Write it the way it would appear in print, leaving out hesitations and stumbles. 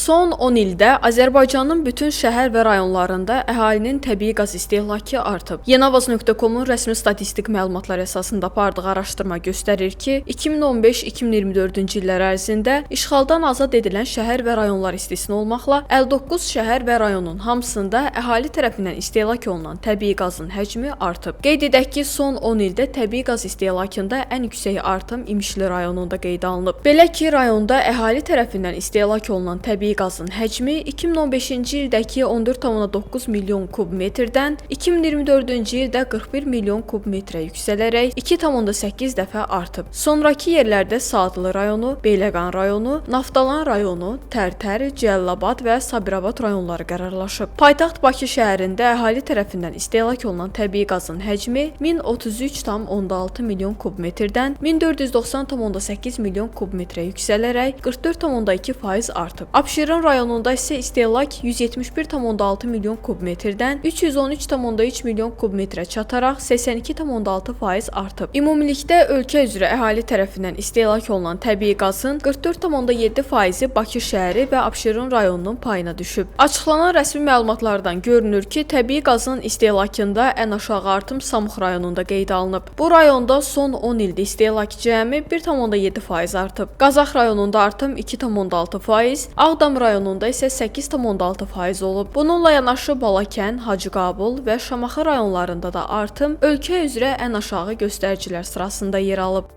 Son 10 ildə Azərbaycanın bütün şəhər və rayonlarında əhalinin təbii qaz istehlakı artıb. Yenavaz.com-un rəsmi statistik məlumatlar əsasında apardığı araşdırma göstərir ki, 2015-2024-cü illər ərzində işğaldan azad edilən şəhər və rayonlar istisna olmaqla 59 şəhər və rayonun hamısında əhali tərəfindən istehlak olunan təbii qazın həcmi artıb. Qeyd edək ki, son 10 ildə təbii qaz istehlakında ən yüksək artım İmişli rayonunda qeydə alınıb. Belə ki, rayonda əhali tərəfindən istehlak olunan təbii qazın həcmi 2015-ci ildəki 14,9 milyon kub metrdən 2024-cü ildə 41 milyon kub metrə yüksələrək 2,8 dəfə artıb. Sonrakı yerlərdə Saadlı rayonu, Beyləqan rayonu, Naftalan rayonu, Tərtər, Cəlilabad və Sabirabad rayonları qərarlaşıb. Paytaxt Bakı şəhərində əhali tərəfindən istehlak olunan təbii qazın həcmi 1033,6 milyon kub metrdən 1490,8 milyon kub metrə yüksələrək 44,2% artıb. Abşeron rayonunda isə istehlak 171,6 milyon kub metrdən 313,3 milyon kub metrə çataraq 82,6% artıb. Ümumilikdə ölkə üzrə əhali tərəfindən istehlak olunan təbii qazın 44,7%-i Bakı şəhəri və Abşeron rayonunun payına düşüb. Açıqlanan rəsmi məlumatlardan görünür ki, təbii qazın istehlakında ən aşağı artım Samux rayonunda qeydə alınıb. Bu rayonda son 10 ildə istehlak cəmi 1,7% artıb. Qazax rayonunda artım 2,6%, Ağdam rayonunda isə 8,6% olub. Bununla yanaşı Balakən, Hacıqabul və Şamaxı rayonlarında da artım ölkə üzrə ən aşağı göstəricilər sırasında yer alıb.